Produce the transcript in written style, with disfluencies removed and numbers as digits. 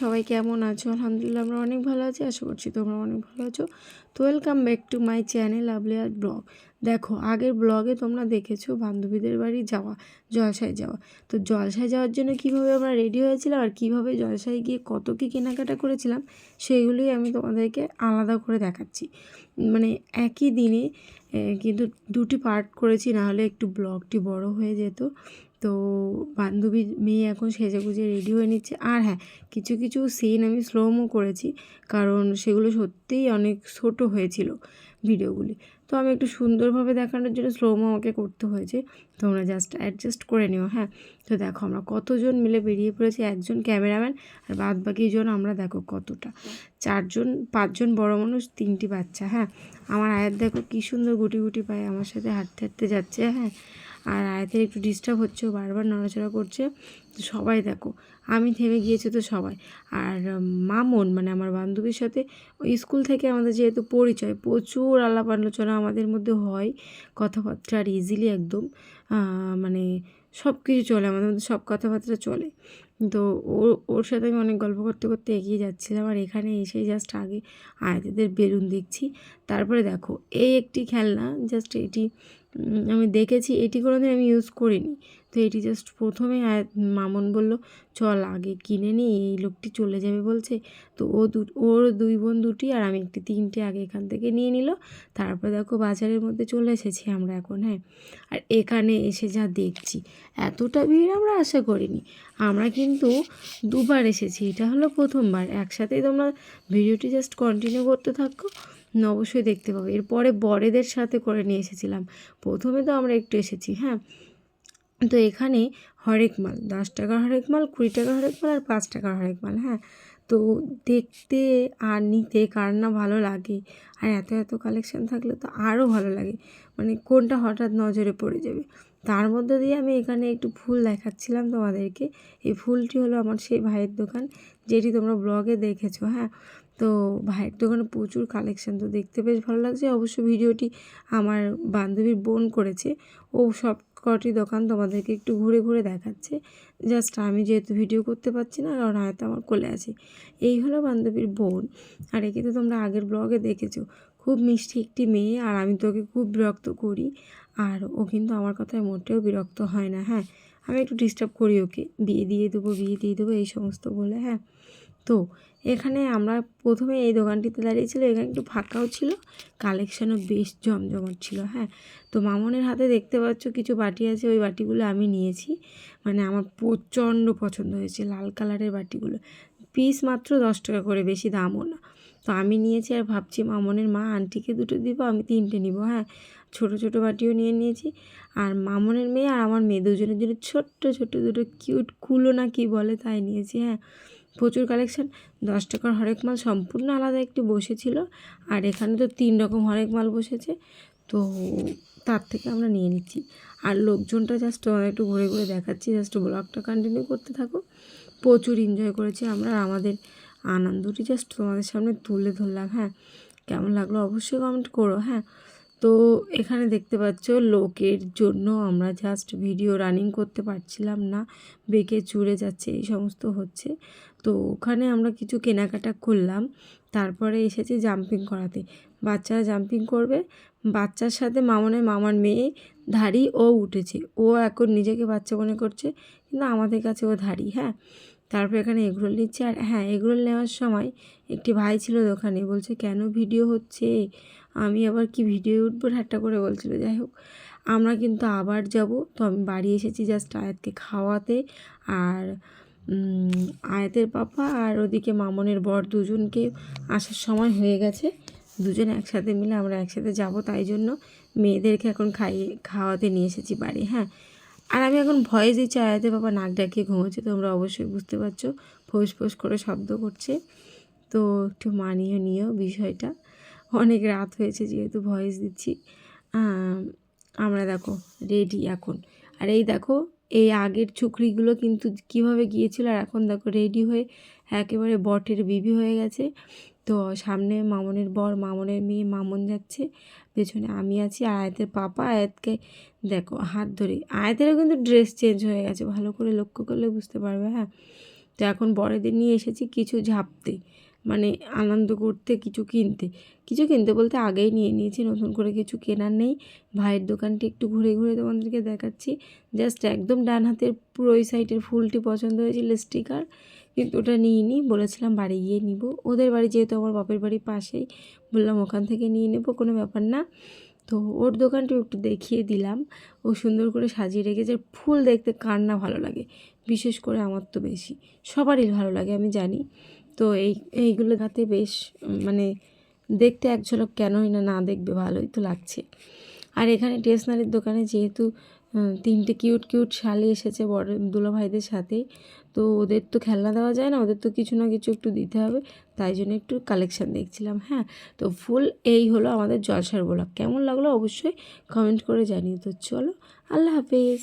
সবাই কেমন আছো? আলহামদুলিল্লাহ আমরা অনেক ভালো আছি, আশা করছি তোমরা অনেক ভালো আছো। তো welcome back to my channel lovely art blog. দেখো, আগের ব্লগে তোমরা দেখেছো বান্ধবীদের বাড়ি যাওয়া, জলসায় যাওয়া। তো জলসায় যাওয়ার জন্য কীভাবে আমরা রেডি হয়েছিলাম আর কীভাবে জলসায় গিয়ে কত কী কেনাকাটা করেছিলাম সেইগুলোই আমি তোমাদেরকে আলাদা করে দেখাচ্ছি। মানে একই দিনে কিন্তু দুটি পার্ট করেছি, নাহলে একটু ব্লগটি বড় হয়ে যেত। তো বান্ধবীর মেয়ে এখন সেজেগুজে রেডি হয়ে নিচ্ছে। আর হ্যাঁ, কিছু কিছু সিন আমি স্লোমো করেছি, কারণ সেগুলো সত্যিই অনেক ছোটো হয়েছিল ভিডিওগুলি। তো আমি একটু সুন্দরভাবে দেখানোর জন্য স্লোমো আমাকে করতে হয়েছে, তোমরা জাস্ট অ্যাডজাস্ট করে নিও। হ্যাঁ, তো দেখো আমরা কতজন মিলে বেরিয়ে পড়েছি, একজন ক্যামেরাম্যান আর বাদ বাকিজন আমরা দেখো কতটা, 4-5জন বড় মানুষ, 3টি বাচ্চা। হ্যাঁ, আমার আয়াত দেখো কী সুন্দর গুটি গুটি পায়ে আমার সাথে হাঁটতে হাঁটতে যাচ্ছে। হ্যাঁ, আর আয়াতের একটু ডিস্টার্ব হচ্ছে, বারবার নড়াচড়া করছে। তো সবাই দেখো, আমি থেমে গিয়েছি তো সবাই। আর মামন মানে আমার বান্ধবীর সাথে ওই স্কুল থেকে আমাদের যেহেতু পরিচয়, প্রচুর আলাপ আলোচনা আমাদের মধ্যে হয়, কথাবার্তা আর ইজিলি একদম মানে সব কিছু চলে আমাদের মধ্যে, সব কথাবার্তা চলে। তো ওর সাথে আমি অনেক গল্প করতে করতে এগিয়ে যাচ্ছিলাম। আর এখানে এসেই জাস্ট আগে আয়াতেদের বেলুন দেখছি। তারপরে দেখো এই একটি খেলনা, জাস্ট এটি আমি দেখেছি, এটি কোনোদিন আমি ইউজ করিনি। তো এটি জাস্ট প্রথমে মামন বলল চল আগে কিনে নিই, এই লোকটি চলে যাবে বলছে। তো ওর 2 বোন 2টি আর আমি একটি, 3টে আগে এখান থেকে নিয়ে নিল। তারপরে দেখো বাজারের মধ্যে চলে এসেছি আমরা এখন। হ্যাঁ, আর এখানে এসে যা দেখছি, এতটা ভিড় আমরা আশা করিনি। আমরা কিন্তু 2বার এসেছি, এটা হলো প্রথমবার। একসাথেই তোমরা ভিডিওটি জাস্ট কন্টিনিউ করতে থাকো, অবশ্যই দেখতে পাবে। এরপরে বড়দের সাথে করে নিয়ে এসেছিলাম, প্রথমে তো আমরা একটু এসেছি। হ্যাঁ, তো এখানে হরেক মাল, 10 টাকার হরেক মাল, 20 টাকার হরেক মাল আর 5 টাকার হরেক মাল। হ্যাঁ, তো দেখতে আর নিতে কার না ভালো লাগে, আর এত এত কালেকশান থাকলে তো আরও ভালো লাগে, মানে কোনটা হঠাৎ নজরে পড়ে যাবে। তার মধ্যে দিয়ে আমি এখানে একটু ফুল দেখাচ্ছিলাম তোমাদেরকে। এই ফুলটি হলো আমার সেই ভাইয়ের দোকান, যেটি তোমরা ব্লগে দেখেছো। হ্যাঁ, তো ভাইয়ের দোকানে প্রচুর কালেকশান, তো দেখতে বেশ ভালো লাগছে। অবশ্য ভিডিওটি আমার বান্ধবীর বোন করেছে, ও সব কটি দোকান তোমাদেরকে একটু ঘুরে ঘুরে দেখাচ্ছে। জাস্ট আমি যেহেতু ভিডিও করতে পারছি না, কারণ হয়তো আমার কোলে আছে। এই হলো বান্ধবীর বোন, আর একে তো তোমরা আগের ব্লগে দেখেছো। খুব মিষ্টি একটি মেয়ে, আর আমি তো ওকে খুব বিরক্ত করি, আর ও কিন্তু আমার কথায় মোটেও বিরক্ত হয় না। হ্যাঁ, আমি একটু ডিস্টার্ব করি ওকে, বিয়ে দিয়ে দেবো বিয়ে দিয়ে দেবো এই সমস্ত বলে। হ্যাঁ, তো এখানে আমরা প্রথমে এই দোকানটিতে দাঁড়িয়েছিল, এখানে একটু ফাঁকাও ছিল, কালেকশানও বেশ জমজমাট ছিল। হ্যাঁ, তো মামনের হাতে দেখতে পাচ্ছ কিছু বাটি আছে, ওই বাটিগুলো আমি নিয়েছি, মানে আমার প্রচণ্ড পছন্দ হয়েছে লাল কালারের বাটিগুলো। পিস মাত্র 10 টাকা করে, বেশি দামও না। তো আমি নিয়েছি, আর ভাবছি মামনের মা আন্টিকে 2টো দিব, আমি 3টে নিব। হ্যাঁ, ছোটো ছোটো বাটিও নিয়ে নিয়েছি। আর মামনের মেয়ে আর আমার মেয়ে দুজনের জন্য ছোট্ট ছোট্ট 2টো কিউট কুলো না কি বলে তাই নিয়েছি। হ্যাঁ, প্রচুর কালেকশান। 10 টাকার হরেক মাল সম্পূর্ণ আলাদা একটি বসেছিল, আর এখানে তো 3 রকম হরেক মাল বসেছে, তো তার থেকে আমরা নিয়ে নিচ্ছি। আর লোকজনটা জাস্ট তোমাদের একটু ঘুরে ঘুরে দেখাচ্ছি, জাস্ট ব্লগটা কন্টিনিউ করতে থাকো। প্রচুর এনজয় করেছি আমরা, আমাদের আনন্দটি জাস্ট তোমাদের সামনে তুলে ধরলাম। হ্যাঁ, কেমন লাগলো অবশ্যই কমেন্ট করো। হ্যাঁ, তো এখানে দেখতে পাচ্ছ লোকের জন্য আমরা জাস্ট ভিডিও রানিং করতে পারছিলাম না, বেঁকে চুড়ে যাচ্ছে, এই সমস্ত হচ্ছে। তো ওখানে আমরা কিছু কেনাকাটা করলাম, তারপরে এসেছি জাম্পিং করাতে। বাচ্চারা জাম্পিং করবে, বাচ্চার সাথে মামার মেয়ে ধাড়ি, ও উঠেছে, ও এখন নিজেকে বাচ্চা মনে করছে, কিন্তু আমাদের কাছে ও ধাড়ি। হ্যাঁ, তারপর এখানে এগরোল নিচ্ছে। আর হ্যাঁ, এগরোল নেওয়ার সময় একটি ভাই ছিল দোকানে, বলছে কেন ভিডিও হচ্ছে, আমি আবার কি ভিডিও উঠবো, ঠাট্টা করে বলছিল। যাই হোক, আমরা কিন্তু আবার যাব। তো আমি বাড়ি এসেছি জাস্ট আয়াতকে খাওয়াতে, আর আয়াতের পাপা আর ওদিকে মামনের বর দুজনকে আসার সময় হয়ে গেছে, দুজন একসাথে মিলে আমরা একসাথে যাব, তাই জন্য মেয়েদেরকে এখন খাওয়াতে নিয়ে এসেছি বাড়ি। হ্যাঁ, আর আমি এখন ভয়েস দিচ্ছি, আয়াতের বাবা নাক ডাকিয়ে ঘুমোচ্ছে, তোমরা অবশ্যই বুঝতে পারছো, ফোঁস ফোঁস করে শব্দ করছে। তো একটু মানিয়ে নিও বিষয়টা, অনেক রাত হয়েছে যেহেতু ভয়েস দিচ্ছি। আমরা দেখো রেডি এখন, আর এই দেখো এই আগের চুকরিগুলো কিন্তু কিভাবে গিয়েছিল, আর এখন দেখো রেডি হয়ে একেবারে বটের বিবি হয়ে গেছে। তো সামনে মামনের বর, মামনের মেয়ে, মামন যাচ্ছে, পেছনে আমি আছি, আর আয়াতের পাপা আয়াতকে দেখো হাত ধরে। আয়াতেরও কিন্তু ড্রেস চেঞ্জ হয়ে গেছে, ভালো করে লক্ষ্য করলে বুঝতে পারবে। হ্যাঁ, তো এখন বড়দের নিয়ে এসেছি কিছু ঝাপতে, মানে আনন্দ করতে, কিছু কিনতে বলতে আগেই নিয়ে নিয়েছি, নতুন করে কিছু কেনার নেই। ভাইয়ের দোকানটি একটু ঘুরে ঘুরে তোমাদেরকে দেখাচ্ছি। জাস্ট একদম ডান হাতের পুরো ওই সাইডের ফুলটি পছন্দ হয়েছিল স্টিকার, কিন্তু ওটা নিইনি, বলেছিলাম বাড়ি গিয়ে নিব। ওদের বাড়ি যেহেতু আমার বাপের বাড়ির পাশেই, বললাম ওখান থেকে নিয়ে নেব, কোনো ব্যাপার না। তো ওর দোকানটা একটু দেখিয়ে দিলাম। ও সুন্দর করে সাজিয়ে রেখেছে। ফুল দেখতে কার না ভালো লাগে, বিশেষ করে আমার তো বেশি, সবারই ভালো লাগে আমি জানি। তো এইগুলো হাতে বেশ মানে দেখতে এক ঝলক কেনই না দেখবে, ভালোই তো লাগছে। আর এখানে স্টেশনারির দোকানে যেহেতু 3টে কিউট কিউট শালি এসেছে বড় দুলাভাইদের সাথে, তো ওদের তো খেলনা দেওয়া যায় না, ওদের তো কিছু না কিছু একটু দিতে হবে, তাই জন্য একটু কালেকশান দেখছিলাম। হ্যাঁ, তো ফুল এই হলো আমাদের জলসার ব্লগ। কেমন লাগলো অবশ্যই কমেন্ট করে জানিয়ে। তো চলো, আল্লাহ হাফেজ।